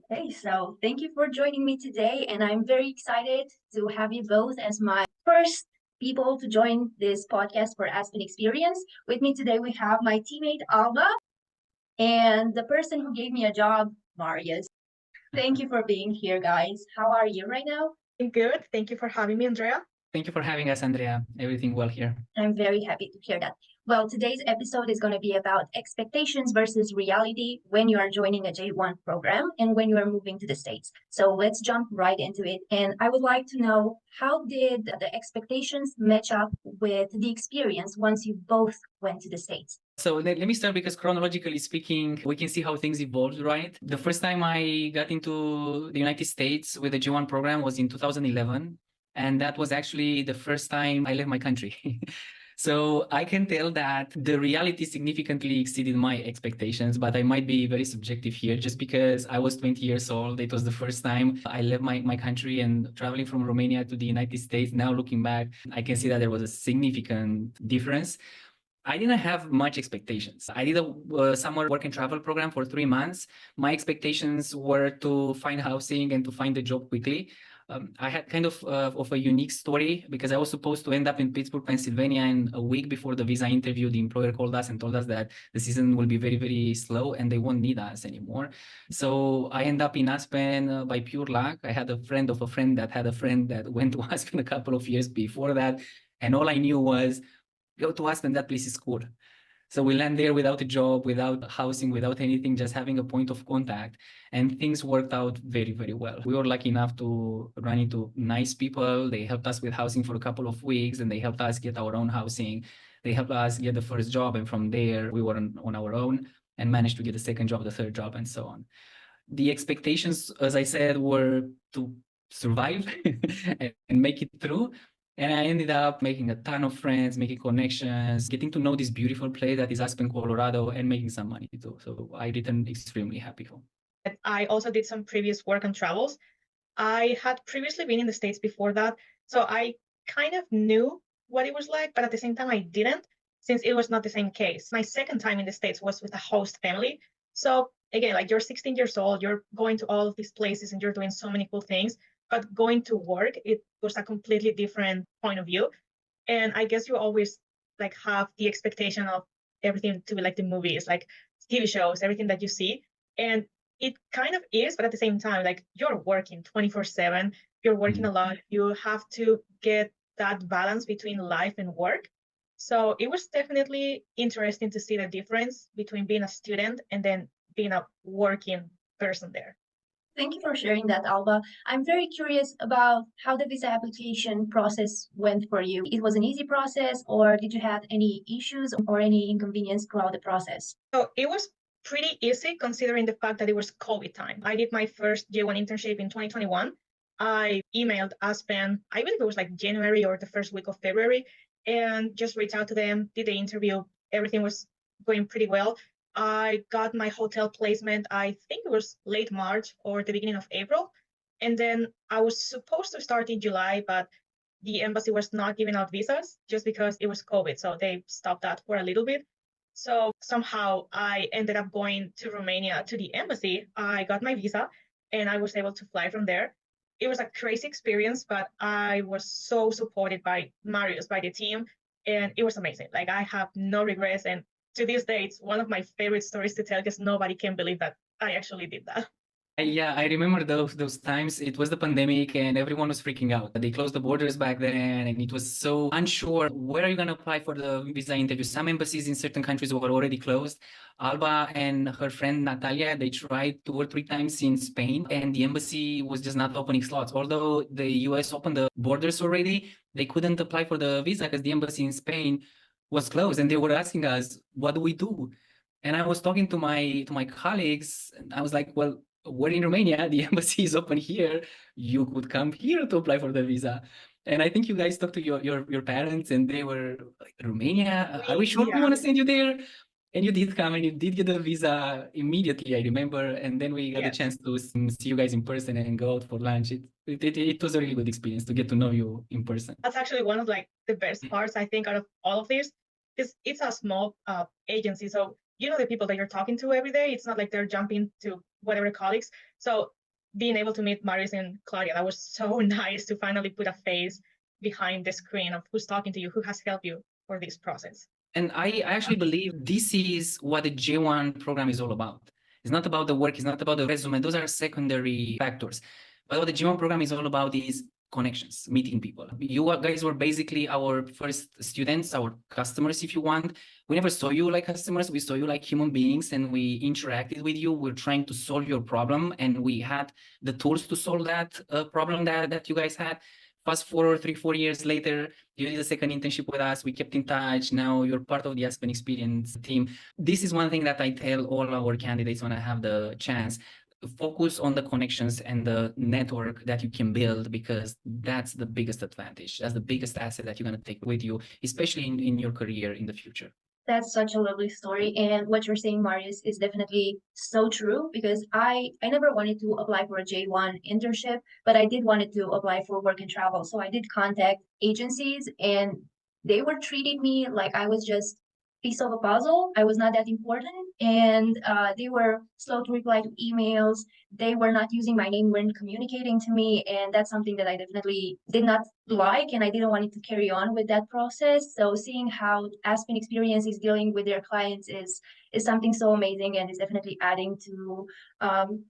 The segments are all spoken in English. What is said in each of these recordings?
Okay, so thank you for joining me today, and I'm very excited to have you both as my first people to join this podcast for Aspen Experience. With me today, we have my teammate Alba and the person who gave me a job, Marius. Thank you for being here, guys. How are you right now? Good. Thank you for having me, Andrea. Thank you for having us, Andrea. Everything well here. I'm very happy to hear that. Well, today's episode is going to be about expectations versus reality when you are joining a J1 program and when you are moving to the States. So let's jump right into it. And I would like to know, how did the expectations match up with the experience once you both went to the States? So let me start because chronologically speaking, we can see how things evolved, right? The first time I got into the United States with the G1 program was in 2011. And that was actually the first time I left my country. So I can tell that the reality significantly exceeded my expectations, but I might be very subjective here just because I was 20 years old. It was the first time I left my country and traveling from Romania to the United States. Now looking back, I can see that there was a significant difference. I didn't have much expectations. I did a summer work and travel program for 3 months. My expectations were to find housing and to find a job quickly. I had kind of a unique story because I was supposed to end up in Pittsburgh, Pennsylvania, and a week before the visa interview, the employer called us and told us that the season will be very, very slow and they won't need us anymore. So I ended up in Aspen by pure luck. I had a friend of a friend that had a friend that went to Aspen a couple of years before that. And all I knew was, go to Aspen, that place is cool. So we land there without a job, without housing, without anything, just having a point of contact. And things worked out very, very well. We were lucky enough to run into nice people. They helped us with housing for a couple of weeks and they helped us get our own housing. They helped us get the first job. And from there, we were on our own and managed to get the second job, the third job, and so on. The expectations, as I said, were to survive and make it through. And I ended up making a ton of friends, making connections, getting to know this beautiful place that is Aspen, Colorado, and making some money too. So I returned extremely happy home. I also did some previous work and travels. I had previously been in the States before that, so I kind of knew what it was like, but at the same time, I didn't, since it was not the same case. My second time in the States was with a host family. So again, like you're 16 years old, you're going to all of these places and you're doing so many cool things, but going to work, it was a completely different point of view. And I guess you always like have the expectation of everything to be like the movies, like TV shows, everything that you see. And it kind of is, but at the same time, like you're working 24/7, you're working a lot, you have to get that balance between life and work. So it was definitely interesting to see the difference between being a student and then being a working person there. Thank you for sharing that, Alba. I'm very curious about how the visa application process went for you. It was an easy process, or did you have any issues or any inconvenience throughout the process? So it was pretty easy considering the fact that it was COVID time. I did my first J1 internship in 2021. I emailed Aspen, I believe it was like January or the first week of February, and just reached out to them, did the interview. Everything was going pretty well. I got my hotel placement, I think it was late March or the beginning of April. And then I was supposed to start in July, but the embassy was not giving out visas just because it was COVID. So they stopped that for a little bit. So somehow I ended up going to Romania to the embassy. I got my visa and I was able to fly from there. It was a crazy experience, but I was so supported by Marius, by the team, and it was amazing. Like I have no regrets. And to this day, it's one of my favorite stories to tell because nobody can believe that I actually did that. Yeah, I remember those times. It was the pandemic and everyone was freaking out. They closed the borders back then and it was so unsure. Where are you going to apply for the visa interview? Some embassies in certain countries were already closed. Alba and her friend Natalia, they tried 2 or 3 times in Spain and the embassy was just not opening slots. Although the US opened the borders already, they couldn't apply for the visa because the embassy in Spain was closed and they were asking us, what do we do? And I was talking to my colleagues and I was like, well, we're in Romania, the embassy is open here. You could come here to apply for the visa. And I think you guys talked to your parents and they were like, Romania, are we sure we want to send you there? And you did come and you did get the visa immediately, I remember. And then we got a chance to see you guys in person and go out for lunch. It was a really good experience to get to know you in person. That's actually one of like the best parts I think out of all of this, because it's a small agency. So you know the people that you're talking to every day. It's not like they're jumping to whatever colleagues. So being able to meet Marius and Claudia. That was so nice to finally put a face behind the screen of who's talking to you, who has helped you for this process. And I actually believe this is what the J1 program is all about. It's not about the work, it's not about the resume. Those are secondary factors. But what the J1 program is all about is connections, meeting people. You guys were basically our first students, our customers, if you want. We never saw you like customers. We saw you like human beings, and we interacted with you. We're trying to solve your problem, and we had the tools to solve that problem that you guys had. Fast forward 3-4 years later, you did a second internship with us. We kept in touch. Now you're part of the Aspen Experience team. This is one thing that I tell all our candidates when I have the chance. Focus on the connections and the network that you can build, because that's the biggest advantage. That's the biggest asset that you're going to take with you, especially in your career in the future. That's such a lovely story. And what you're saying, Marius, is definitely so true, because I never wanted to apply for a J1 internship, but I did wanted to apply for work and travel. So I did contact agencies, and they were treating me like I was just piece of a puzzle. I was not that important. And they were slow to reply to emails. They were not using my name when communicating to me. And that's something that I definitely did not like, and I didn't want it to carry on with that process. So seeing how Aspen Experience is dealing with their clients is something so amazing, and is definitely adding to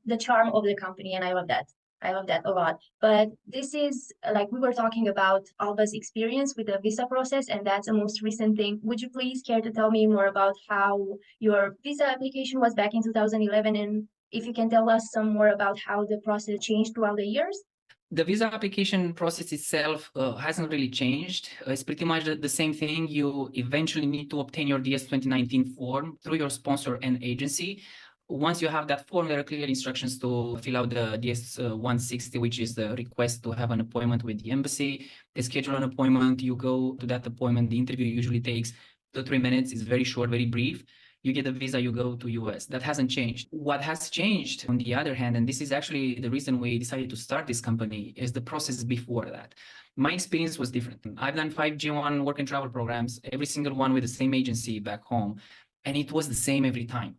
the charm of the company. And I love that. I love that a lot. But this is like we were talking about Alba's experience with the visa process, and that's the most recent thing. Would you please care to tell me more about how your visa application was back in 2011, and if you can tell us some more about how the process changed throughout the years? The visa application process itself hasn't really changed. It's pretty much the same thing. You eventually need to obtain your DS 2019 form through your sponsor and agency. Once you have that form, there are clear instructions to fill out the DS 160, which is the request to have an appointment with the embassy. They schedule an appointment, you go to that appointment. The interview usually takes 2-3 minutes. It's very short, very brief. You get a visa, you go to US. That hasn't changed. What has changed, on the other hand, and this is actually the reason we decided to start this company, is the process before that. My experience was different. I've done 5 G1 work and travel programs, every single one with the same agency back home, and it was the same every time.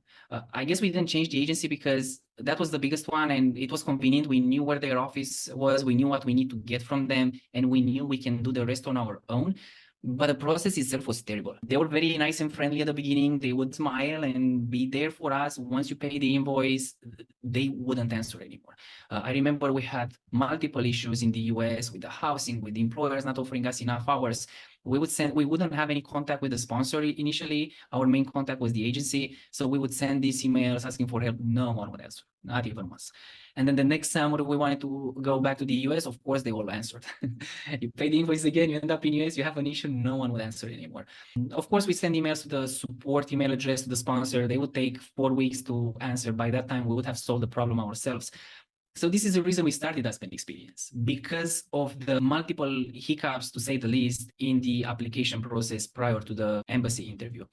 I guess we didn't change the agency because that was the biggest one, and it was convenient. We knew where their office was, we knew what we need to get from them, and we knew we can do the rest on our own. But the process itself was terrible. They were very nice and friendly at the beginning. They would smile and be there for us. Once you pay the invoice, they wouldn't answer anymore. I remember we had multiple issues in the US with the housing, with the employers not offering us enough hours. We wouldn't have any contact with the sponsor initially. Our main contact was the agency. So we would send these emails asking for help. No one would answer, not even once. And then the next summer we wanted to go back to the US. Of course, they all answered. You pay the invoice again, you end up in US, you have an issue, no one would answer anymore. Of course, we send emails to the support email address to the sponsor. They would take 4 weeks to answer. By that time, we would have solved the problem ourselves. So this is the reason we started Aspen Experience, because of the multiple hiccups, to say the least, in the application process prior to the embassy interview.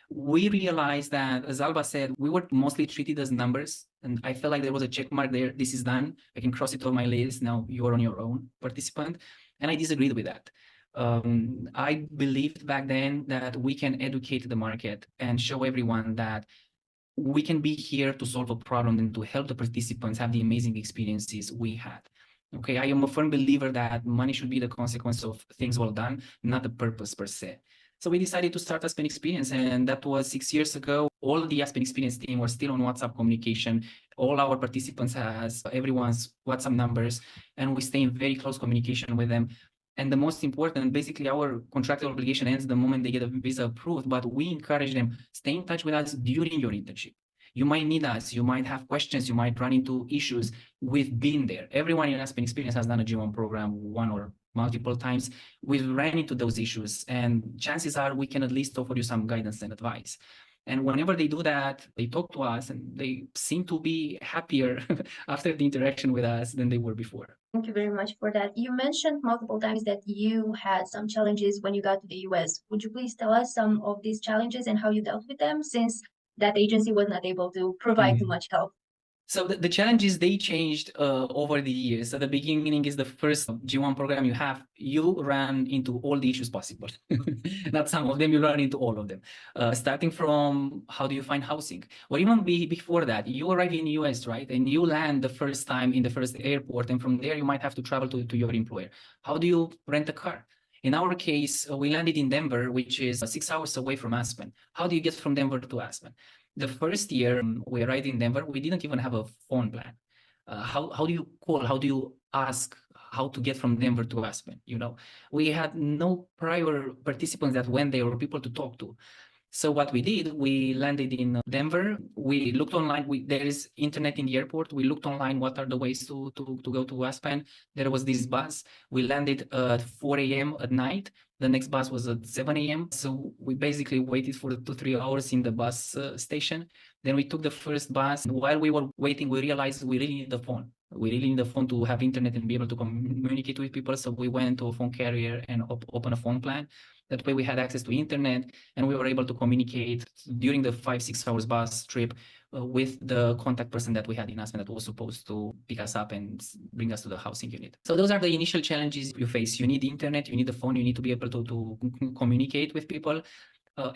We realized that, as Alba said, we were mostly treated as numbers, and I felt like there was a check mark there. This is done. I can cross it off my list. Now you're on your own, participant. And I disagreed with that. I believed back then that we can educate the market and show everyone that we can be here to solve a problem and to help the participants have the amazing experiences we had. Okay, I am a firm believer that money should be the consequence of things well done, not the purpose per se. So we decided to start Aspen Experience, and that was 6 years ago. All the Aspen Experience team were still on WhatsApp communication. All our participants has everyone's WhatsApp numbers, and we stay in very close communication with them. And the most important, basically our contractual obligation ends the moment they get a visa approved, but we encourage them, stay in touch with us during your internship. You might need us, you might have questions, you might run into issues. We've been there. Everyone in Aspen Experience has done a G1 program one or multiple times. We've ran into those issues, and chances are we can at least offer you some guidance and advice. And whenever they do that, they talk to us and they seem to be happier after the interaction with us than they were before. Thank you very much for that. You mentioned multiple times that you had some challenges when you got to the US. Would you please tell us some of these challenges and how you dealt with them, since that agency was not able to provide too much help? So the challenges, they changed over the years. At the beginning is the first G1 program you have, you run into all the issues possible. Not some of them, you run into all of them. Starting from how do you find housing? Or even before that, you arrive in the US, right? And you land the first time in the first airport. And from there, you might have to travel to your employer. How do you rent a car? In our case, we landed in Denver, which is 6 hours away from Aspen. How do you get from Denver to Aspen? The first year we arrived in Denver, we didn't even have a phone plan. How do you call? How do you ask how to get from Denver to Aspen? You know, we had no prior participants that went there or people to talk to. So what we did, we landed in Denver. We looked online. There is internet in the airport. We looked online. What are the ways to go to Aspen? There was this bus. We landed at 4 a.m. at night. The next bus was at 7 a.m. So we basically waited for 2-3 hours in the bus station. Then we took the first bus. While we were waiting, we realized we really need the phone. We really need the phone to have internet and be able to communicate with people. So we went to a phone carrier and open a phone plan. That way we had access to internet and we were able to communicate during the 5-6 hours bus trip with the contact person that we had in Aspen that was supposed to pick us up and bring us to the housing unit. So those are the initial challenges you face. You need internet, you need the phone, you need to be able to communicate with people.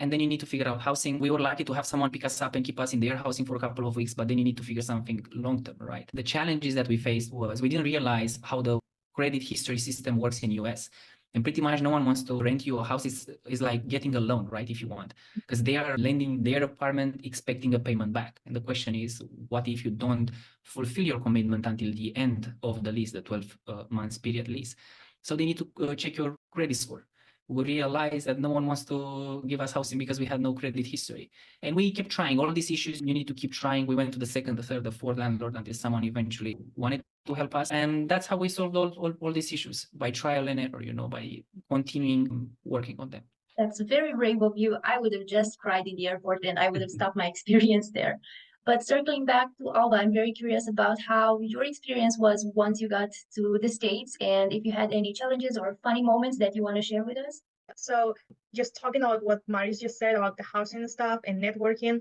And then you need to figure out housing. We were lucky to have someone pick us up and keep us in their housing for a couple of weeks, but then you need to figure something long-term, right? The challenges that we faced was we didn't realize how the credit history system works in US. And pretty much no one wants to rent you a house. Is like getting a loan, right? If you want, because they are lending their apartment expecting a payment back. And the question is, what if you don't fulfill your commitment until the end of the lease, the 12 months period lease? So they need to check your credit score. We realized that no one wants to give us housing because we had no credit history. And we kept trying. All these issues, you need to keep trying. We went to the second, the third, the fourth landlord until someone eventually wanted to help us. And that's how we solved all these issues, by trial and error, by continuing working on them. That's very brave of you. I would have just cried in the airport and I would have stopped my experience there. But circling back to Alba, I'm very curious about how your experience was once you got to the States and if you had any challenges or funny moments that you want to share with us. So just talking about what Marius just said about the housing stuff and networking,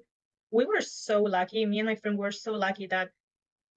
we were so lucky. Me and my friend were so lucky that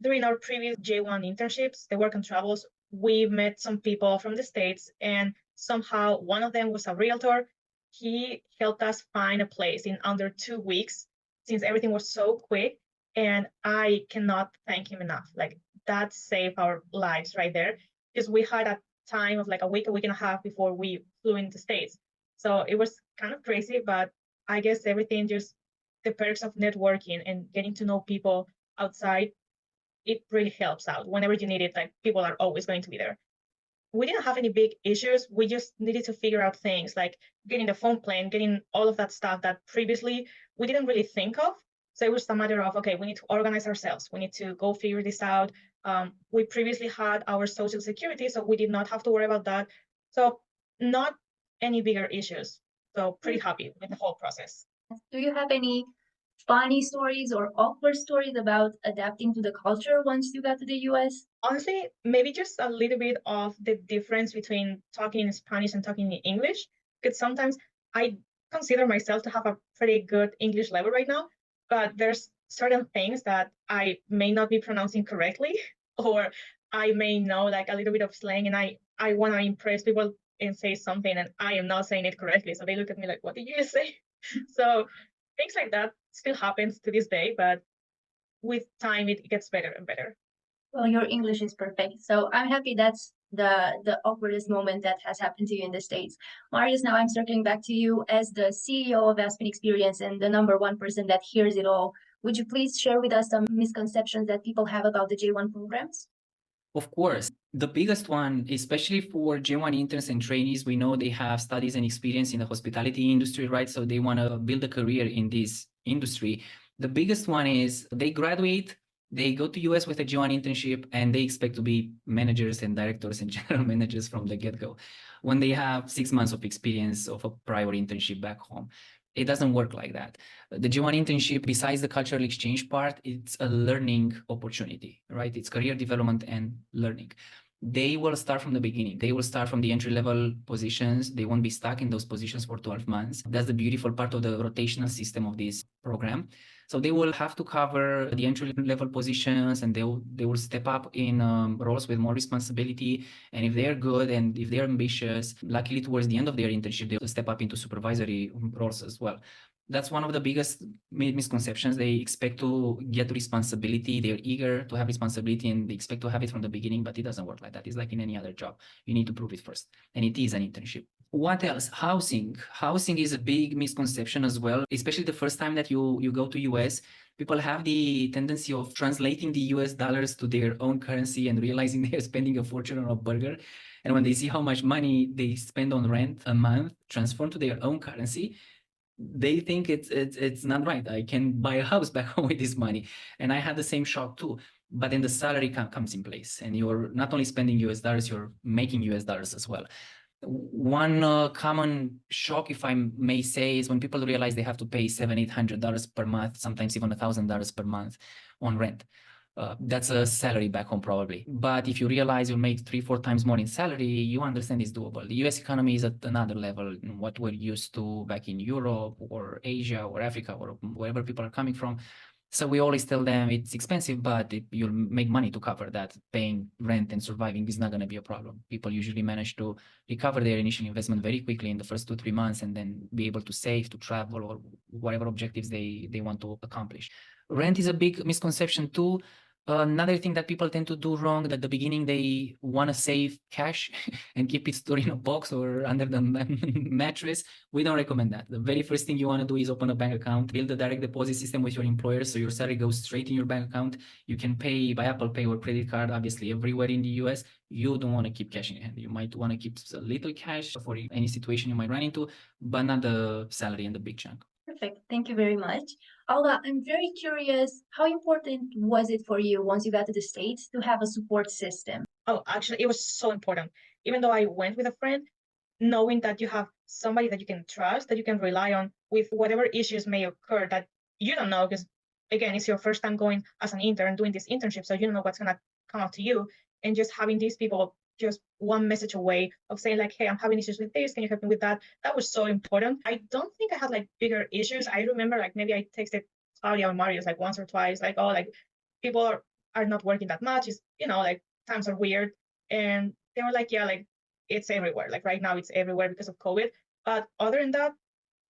during our previous J1 internships, the work and travels, we met some people from the States, and somehow one of them was a realtor. He helped us find a place in under 2 weeks since everything was so quick. And I cannot thank him enough. Like, that saved our lives right there, because we had a time of like a week and a half before we flew into States. So it was kind of crazy, but I guess everything, just the perks of networking and getting to know people outside, it really helps out. Whenever you need it, like, people are always going to be there. We didn't have any big issues. We just needed to figure out things like getting the phone plan, getting all of that stuff that previously we didn't really think of. So it was a matter of, okay, we need to organize ourselves. We need to go figure this out. We previously had our social security, so we did not have to worry about that. So not any bigger issues. So pretty happy with the whole process. Do you have any funny stories or awkward stories about adapting to the culture once you got to the US? Honestly, maybe just a little bit of the difference between talking in Spanish and talking in English, because sometimes I consider myself to have a pretty good English level right now, but there's certain things that I may not be pronouncing correctly, or I may know like a little bit of slang, and I want to impress people and say something, and I am not saying it correctly. So they look at me like, what did you just say? So things like that still happens to this day, but with time, it gets better and better. Well, your English is perfect. So I'm happy that's the awkwardest moment that has happened to you in the States. Marius, now I'm circling back to you as the CEO of Aspen Experience and the number one person that hears it all. Would you please share with us some misconceptions that people have about the J1 programs? Of course. The biggest one, especially for J1 interns and trainees, we know they have studies and experience in the hospitality industry, right? So they want to build a career in this industry. The biggest one is they graduate, they go to US with a J1 internship, and they expect to be managers and directors and general managers from the get-go when they have 6 months of experience of a prior internship back home. It doesn't work like that. The J1 internship, besides the cultural exchange part, it's a learning opportunity, right? It's career development and learning. they will start from the beginning. They will start from the entry-level positions. They won't be stuck in those positions for 12 months. That's the beautiful part of the rotational system of this program. So they will have to cover the entry-level positions, and they will step up in roles with more responsibility. And if they're good and if they're ambitious, luckily towards the end of their internship, they'll step up into supervisory roles as well. That's one of the biggest misconceptions. They expect to get responsibility. They're eager to have responsibility and they expect to have it from the beginning, but it doesn't work like that. It's like in any other job. You need to prove it first. And it is an internship. What else? Housing. Housing is a big misconception as well, especially the first time that you go to US. People have the tendency of translating the US dollars to their own currency and realizing they're spending a fortune on a burger. And when they see how much money they spend on rent a month transformed to their own currency, they think it's not right. I can buy a house back home with this money. And I had the same shock too. But then the salary comes in place and you're not only spending US dollars, you're making US dollars as well. One common shock, if I may say, is when people realize they have to pay $700-800 per month, sometimes even $1,000 per month on rent. That's a salary back home probably. But if you realize you'll make 3-4 times more in salary, you understand it's doable. The US economy is at another level than what we're used to back in Europe or Asia or Africa or wherever people are coming from. So we always tell them it's expensive, but you'll make money to cover that. Paying rent and surviving is not going to be a problem. People usually manage to recover their initial investment very quickly in the first 2-3 months and then be able to save, to travel, or whatever objectives they want to accomplish. Rent is a big misconception too. Another thing that people tend to do wrong at the beginning, they want to save cash and keep it stored in a box or under the mattress. We don't recommend that. The very first thing you want to do is open a bank account, build a direct deposit system with your employer so your salary goes straight in your bank account. You can pay by Apple Pay or credit card, obviously, everywhere in the US. You don't want to keep cash in hand. You might want to keep a little cash for any situation you might run into, but not the salary and the big chunk. Perfect. Thank you very much. Alda, I'm very curious, how important was it for you once you got to the States to have a support system? Oh, actually, it was so important. Even though I went with a friend, knowing that you have somebody that you can trust, that you can rely on with whatever issues may occur that you don't know, because again, it's your first time going as an intern doing this internship, so you don't know what's gonna come up to you. And just having these people just one message away of saying like, hey, I'm having issues with this, can you help me with that? That was so important. I don't think I had like bigger issues. I remember like maybe I texted Claudia or Marius like once or twice, like, oh, like people are not working that much. It's, like times are weird. And they were like, yeah, like it's everywhere. Like right now it's everywhere because of COVID. But other than that,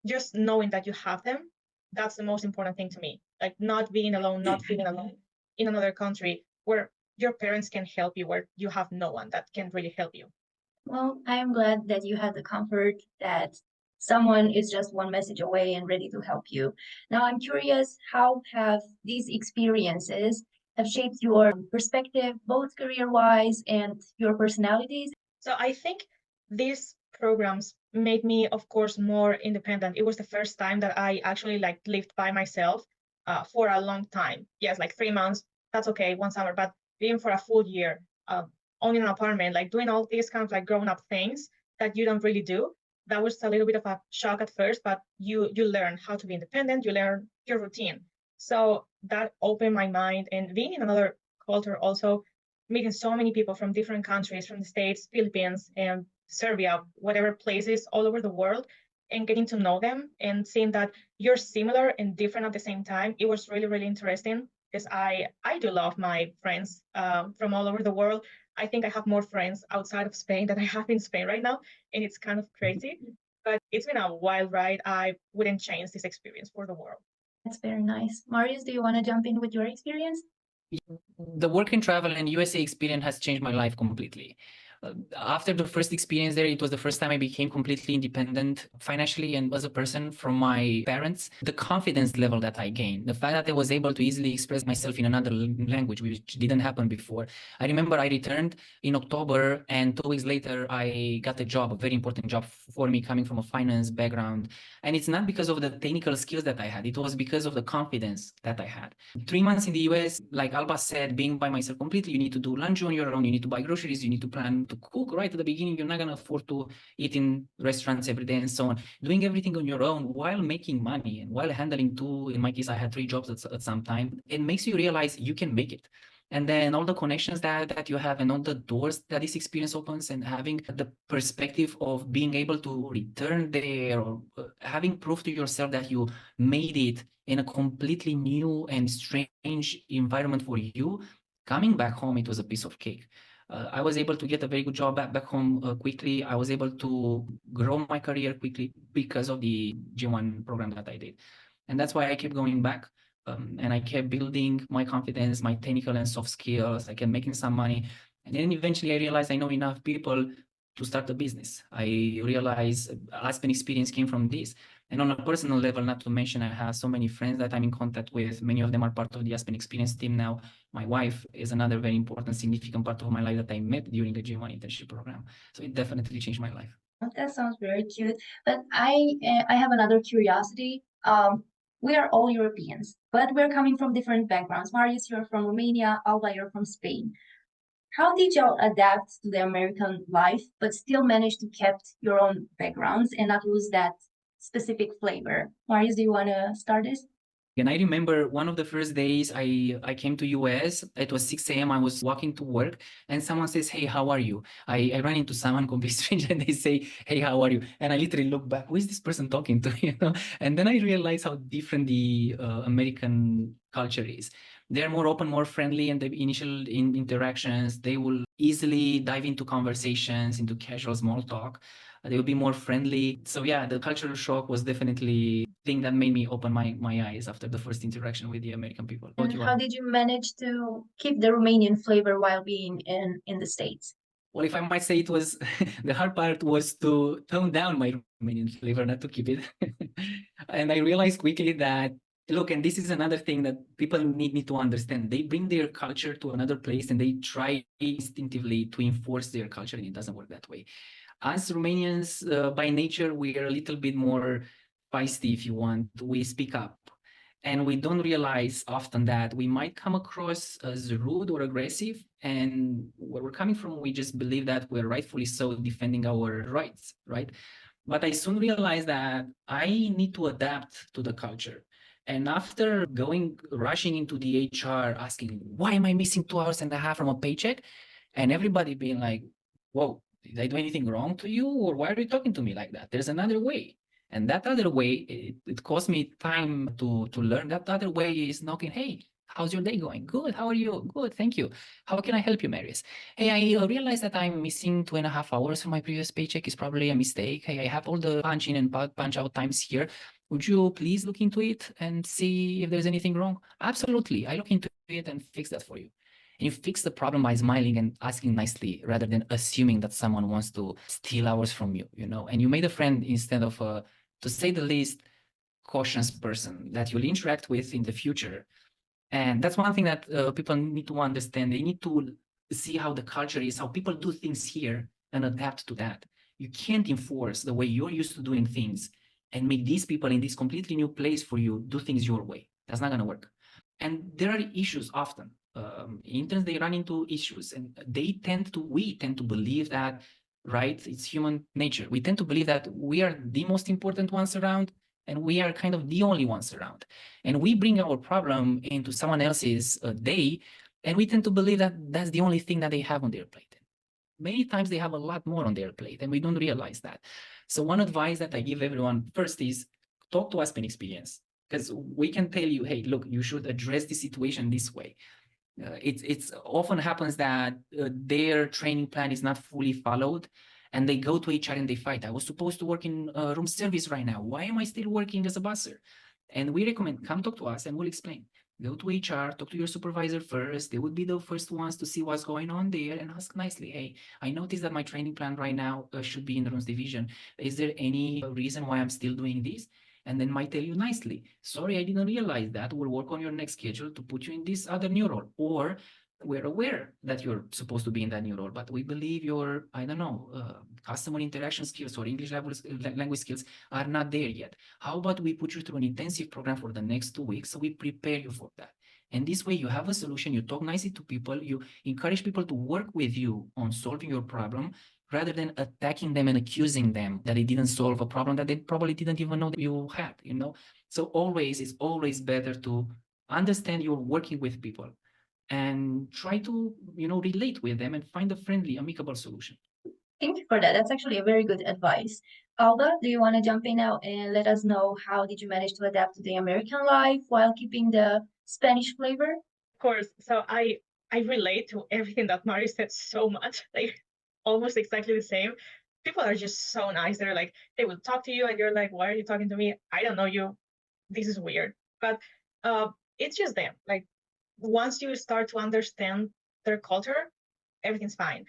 just knowing that you have them, that's the most important thing to me. Like not being alone, not feeling alone in another country where your parents can help you, where you have no one that can really help you. Well, I am glad that you had the comfort that someone is just one message away and ready to help you. Now, I'm curious, how have these experiences have shaped your perspective, both career-wise and your personalities? So I think these programs made me, of course, more independent. It was the first time that I actually like lived by myself for a long time. Yes, like 3 months, that's okay, one summer, but being for a full year, owning an apartment, like doing all these kind of like grown up things that you don't really do. That was a little bit of a shock at first, but you learn how to be independent, you learn your routine. So that opened my mind, and being in another culture also, meeting so many people from different countries, from the States, Philippines, and Serbia, whatever places all over the world, and getting to know them and seeing that you're similar and different at the same time. It was really, really interesting because I do love my friends from all over the world. I think I have more friends outside of Spain than I have in Spain right now, and it's kind of crazy. But it's been a wild ride. I wouldn't change this experience for the world. That's very nice. Marius, do you want to jump in with your experience? The work and travel and USA experience has changed my life completely. After the first experience there, it was the first time I became completely independent financially and as a person from my parents. The confidence level that I gained, the fact that I was able to easily express myself in another language, which didn't happen before. I remember I returned in October and 2 weeks later, I got a job, a very important job for me coming from a finance background. And it's not because of the technical skills that I had, it was because of the confidence that I had. 3 months in the US, like Alba said, being by myself completely, you need to do lunch on your own, you need to buy groceries, you need to plan to cook right at the beginning. You're not going to afford to eat in restaurants every day and so on. Doing everything on your own while making money and while handling two, in my case, I had 3 jobs at some time. It makes you realize you can make it. And then all the connections that you have and all the doors that this experience opens, and having the perspective of being able to return there, or having proof to yourself that you made it in a completely new and strange environment for you. Coming back home, it was a piece of cake. I was able to get a very good job back home quickly. I was able to grow my career quickly because of the G1 program that I did. And that's why I kept going back. And I kept building my confidence, my technical and soft skills. I kept making some money. And then eventually I realized I know enough people to start a business. I realized Aspen Experience came from this. And on a personal level, not to mention, I have so many friends that I'm in contact with. Many of them are part of the Aspen Experience team now. My wife is another very important, significant part of my life that I met during the G1 internship program. So it definitely changed my life. That sounds very cute. But I have another curiosity. We are all Europeans, but we're coming from different backgrounds. Marius, you're from Romania. Alba, you're from Spain. How did y'all adapt to the American life, but still manage to keep your own backgrounds and not lose that specific flavor? Marius, do you want to start this? And I remember one of the first days I came to US, it was 6 a.m. I was walking to work and someone says, "Hey, how are you?" I ran into someone completely strange and they say, "Hey, how are you?" And I literally look back, who is this person talking to? And then I realized how different the American culture is. They're more open, more friendly in the initial interactions. They will easily dive into conversations, into casual small talk. They will be more friendly. So yeah, the cultural shock was definitely thing that made me open my eyes after the first interaction with the American people. And how did you manage to keep the Romanian flavor while being in the States? Well, if I might say, it was the hard part was to tone down my Romanian flavor, not to keep it. And I realized quickly that, look, and this is another thing that people need to understand. They bring their culture to another place and they try instinctively to enforce their culture, and it doesn't work that way. Us Romanians, by nature, we are a little bit more feisty, if you want. We speak up. And we don't realize often that we might come across as rude or aggressive. And where we're coming from, we just believe that we're rightfully so defending our rights, right? But I soon realized that I need to adapt to the culture. And after rushing into the HR, asking, why am I missing 2 hours and a half from a paycheck? And everybody being like, whoa, did I do anything wrong to you? Or why are you talking to me like that? There's another way. And that other way, it cost me time to learn. That other way is knocking, hey, how's your day going? Good. How are you? Good. Thank you. How can I help you, Marius? Hey, I realized that I'm missing 2.5 hours from my previous paycheck. It's probably a mistake. Hey, I have all the punch in and punch out times here. Would you please look into it and see if there's anything wrong? Absolutely. I look into it and fix that for you. And you fix the problem by smiling and asking nicely rather than assuming that someone wants to steal hours from you, and you made a friend instead of to say the least, cautious person that you'll interact with in the future. And that's one thing that people need to understand. They need to see how the culture is, how people do things here, and adapt to that. You can't enforce the way you're used to doing things and make these people in this completely new place for you do things your way. That's not going to work. And there are issues often. Interns, they run into issues, and we tend to believe that, right? It's human nature. We tend to believe that we are the most important ones around, and we are kind of the only ones around. And we bring our problem into someone else's day, and we tend to believe that that's the only thing that they have on their plate. Many times they have a lot more on their plate, and we don't realize that. So one advice that I give everyone first is talk to Aspen Experience, because we can tell you, hey, look, you should address the situation this way. It's often happens that their training plan is not fully followed, and they go to HR and they fight. I was supposed to work in room service right now. Why am I still working as a busser? And we recommend come talk to us and we'll explain. Go to HR, talk to your supervisor first. They would be the first ones to see what's going on there and ask nicely, hey, I noticed that my training plan right now should be in the rooms division. Is there any reason why I'm still doing this? And then might tell you nicely, sorry, I didn't realize that. We'll work on your next schedule to put you in this other new role. Or we're aware that you're supposed to be in that new role, but we believe your, I don't know, customer interaction skills or English language skills are not there yet. How about we put you through an intensive program for the next 2 weeks so we prepare you for that? And this way you have a solution, you talk nicely to people, you encourage people to work with you on solving your problem rather than attacking them and accusing them that they didn't solve a problem that they probably didn't even know that you had. So it's always better to understand you're working with people. and try to, relate with them and find a friendly, amicable solution. Thank you for that. That's actually a very good advice. Alba, do you want to jump in now and let us know how did you manage to adapt to the American life while keeping the Spanish flavor? Of course. So I relate to everything that Mari said so much, like almost exactly the same. People are just so nice. They're like, they will talk to you and you're like, why are you talking to me? I don't know you. This is weird. But uh, it's just them. Like once you start to understand their culture, everything's fine.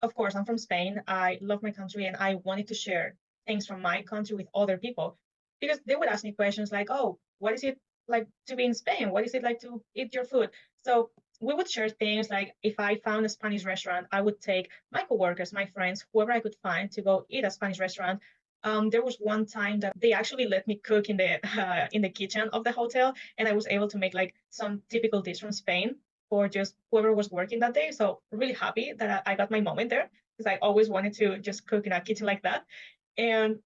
Of course, I'm from Spain. I love my country and I wanted to share things from my country with other people because they would ask me questions like, oh, what is it like to be in Spain? What is it like to eat your food? So we would share things like if I found a Spanish restaurant, I would take my coworkers, my friends, whoever I could find to go eat a Spanish restaurant. There was one time that they actually let me cook in the kitchen of the hotel, and I was able to make like some typical dish from Spain for just whoever was working that day. So really happy that I got my moment there because I always wanted to just cook in a kitchen like that. And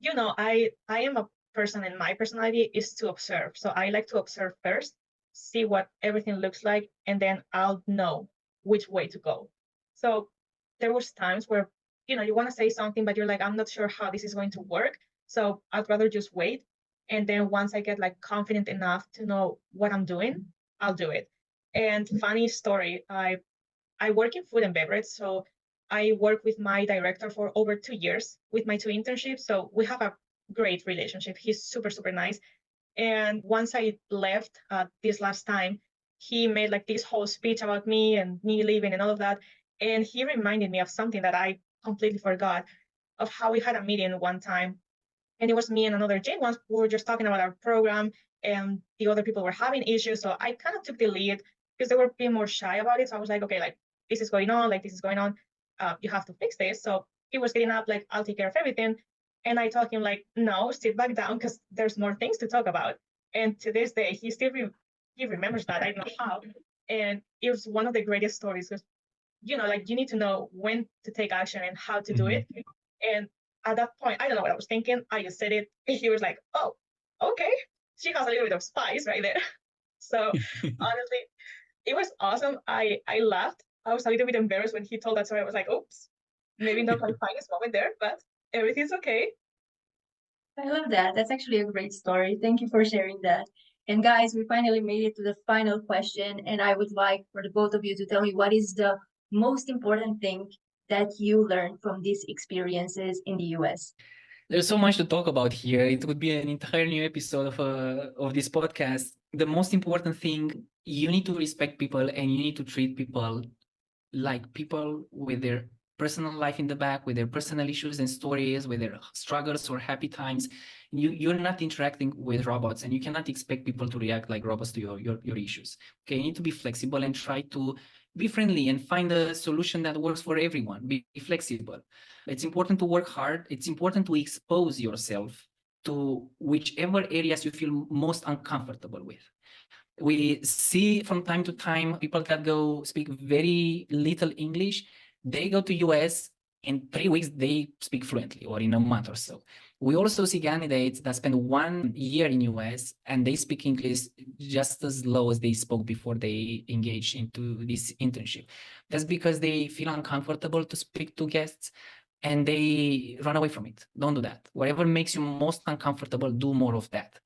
I am a person, and my personality is to observe. So I like to observe first, see what everything looks like, and then I'll know which way to go. So there was times where you want to say something, but you're like, I'm not sure how this is going to work. So I'd rather just wait. And then once I get like confident enough to know what I'm doing, I'll do it. And funny story, I work in food and beverage, so I work with my director for over 2 years with my two internships. So we have a great relationship. He's super, super nice. And once I left this last time, he made like this whole speech about me and me leaving and all of that. And he reminded me of something that I completely forgot, of how we had a meeting one time, and it was me and another Jane. Once we were just talking about our program, and the other people were having issues. So I kind of took the lead because they were being more shy about it. So I was like, okay, like this is going on, like this is going on. You have to fix this. So he was getting up, like, I'll take care of everything. And I told him, like, no, sit back down because there's more things to talk about. And to this day, he remembers that. I don't know how. And it was one of the greatest stories because, like you need to know when to take action and how to do it. And at that point, I don't know what I was thinking. I just said it. And he was like, oh, okay. She has a little bit of spice right there. So honestly, it was awesome. I laughed. I was a little bit embarrassed when he told that story. I was like, oops, maybe not my finest moment there, but everything's okay. I love that. That's actually a great story. Thank you for sharing that. And guys, we finally made it to the final question. And I would like for the both of you to tell me what is the most important thing that you learned from these experiences in the US? There's so much to talk about here. It would be an entire new episode of this podcast. The most important thing, you need to respect people and you need to treat people like people with their personal life in the back, with their personal issues and stories, with their struggles or happy times. You're not interacting with robots, and you cannot expect people to react like robots to your issues. Okay, you need to be flexible and try to be friendly and find a solution that works for everyone. Be flexible. It's important to work hard. It's important to expose yourself to whichever areas you feel most uncomfortable with. We see from time to time people that go speak very little English. They go to US, in 3 weeks they speak fluently, or in a month or so. We also see candidates that spend 1 year in US and they speak English just as low as they spoke before they engage into this internship. That's because they feel uncomfortable to speak to guests and they run away from it. Don't do that. Whatever makes you most uncomfortable, do more of that.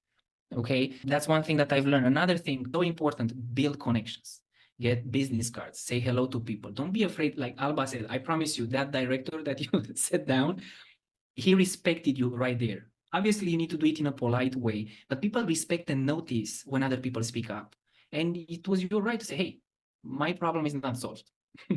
Okay, that's one thing that I've learned. Another thing, so important, build connections. Get business cards, say hello to people. Don't be afraid. Like Alba said, I promise you, that director that you sat down, he respected you right there. Obviously, you need to do it in a polite way, but people respect and notice when other people speak up. And it was your right to say, hey, my problem is not solved.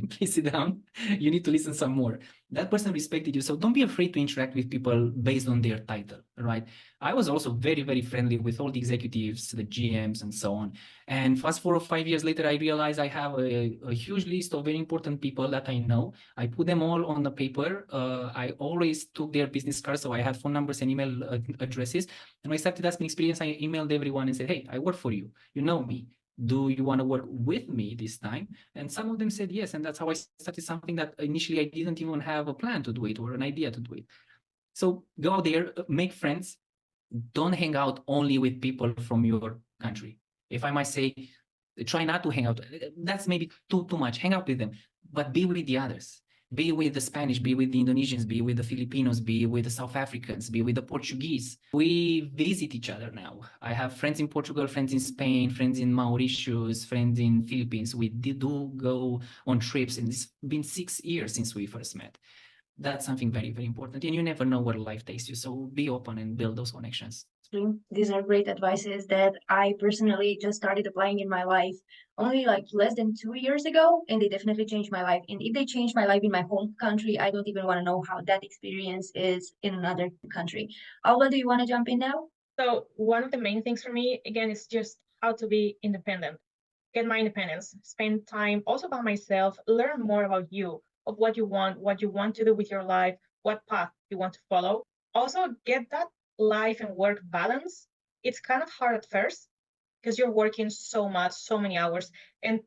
Please sit down. You need to listen some more. That person respected you. So don't be afraid to interact with people based on their title, right? I was also very, very friendly with all the executives, the GMs, and so on. And fast forward 5 years later, I realized I have a huge list of very important people that I know. I put them all on the paper. I always took their business cards, so I had phone numbers and email addresses. And when I started Aspen Experience, I emailed everyone and said, hey, I work for you. You know me. Do you want to work with me this time? And some of them said yes. And that's how I started something that initially I didn't even have a plan to do it or an idea to do it. So go out there, make friends. Don't hang out only with people from your country. If I might say, Try not to hang out. That's maybe too much. Hang out with them, but be with the others. Be with the Spanish, be with the Indonesians, be with the Filipinos, be with the South Africans, be with the Portuguese. We visit each other now. I have friends in Portugal, friends in Spain, friends in Mauritius, friends in Philippines. We do go on trips, and it's been 6 years since we first met. That's something very, very important. And you never know where life takes you. So be open and build those connections. These are great advices that I personally just started applying in my life only like less than 2 years ago, and they definitely changed my life. And if they changed my life in my home country, I don't even want to know how that experience is in another country. Alba, do you want to jump in now? So one of the main things for me, again, is just how to be independent. Get my independence, spend time also by myself, learn more about you, of what you want to do with your life, what path you want to follow. Also get that life and work balance. It's kind of hard at first because you're working so much, so many hours, and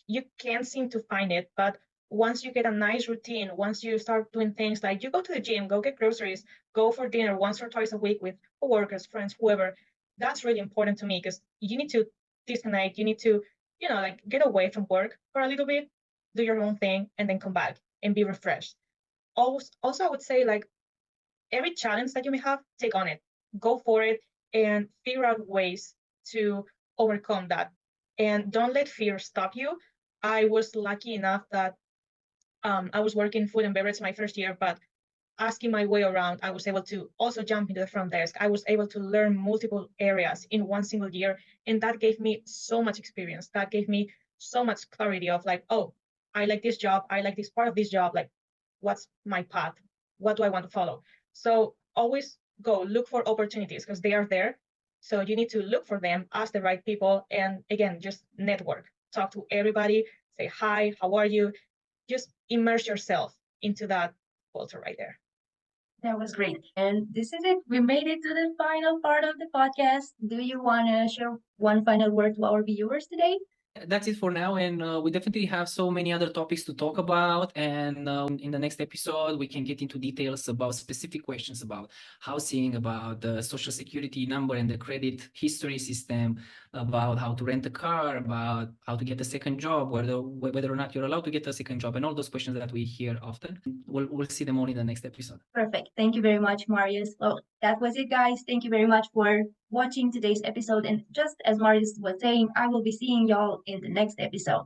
you can't seem to find it. But once you get a nice routine, once you start doing things like you go to the gym, go get groceries, go for dinner once or twice a week with coworkers, friends, whoever, that's really important to me because you need to disconnect. You need to, like get away from work for a little bit, do your own thing, and then come back and be refreshed. Also, I would say like every challenge that you may have, take on it, go for it, and figure out ways to overcome that. And don't let fear stop you. I was lucky enough that I was working food and beverage my first year, but asking my way around, I was able to also jump into the front desk. I was able to learn multiple areas in one single year. And that gave me so much experience. That gave me so much clarity of like, oh, I like this job. I like this part of this job. Like, what's my path? What do I want to follow? So always go look for opportunities because they are there. So you need to look for them, ask the right people, and again, just network, talk to everybody, say hi, how are you? Just immerse yourself into that culture right there. That was great. And this is it. We made it to the final part of the podcast. Do you want to share one final word to our viewers today? That's it for now, and we definitely have so many other topics to talk about. And in the next episode, we can get into details about specific questions about housing, about the social security number and the credit history system, about how to rent a car, about how to get a second job, whether or not you're allowed to get a second job, and all those questions that we hear often. We'll see them all in the next episode. Perfect. Thank you very much, Marius. Well, that was it, guys. Thank you very much for watching today's episode. And just as Marius was saying, I will be seeing y'all in the next episode.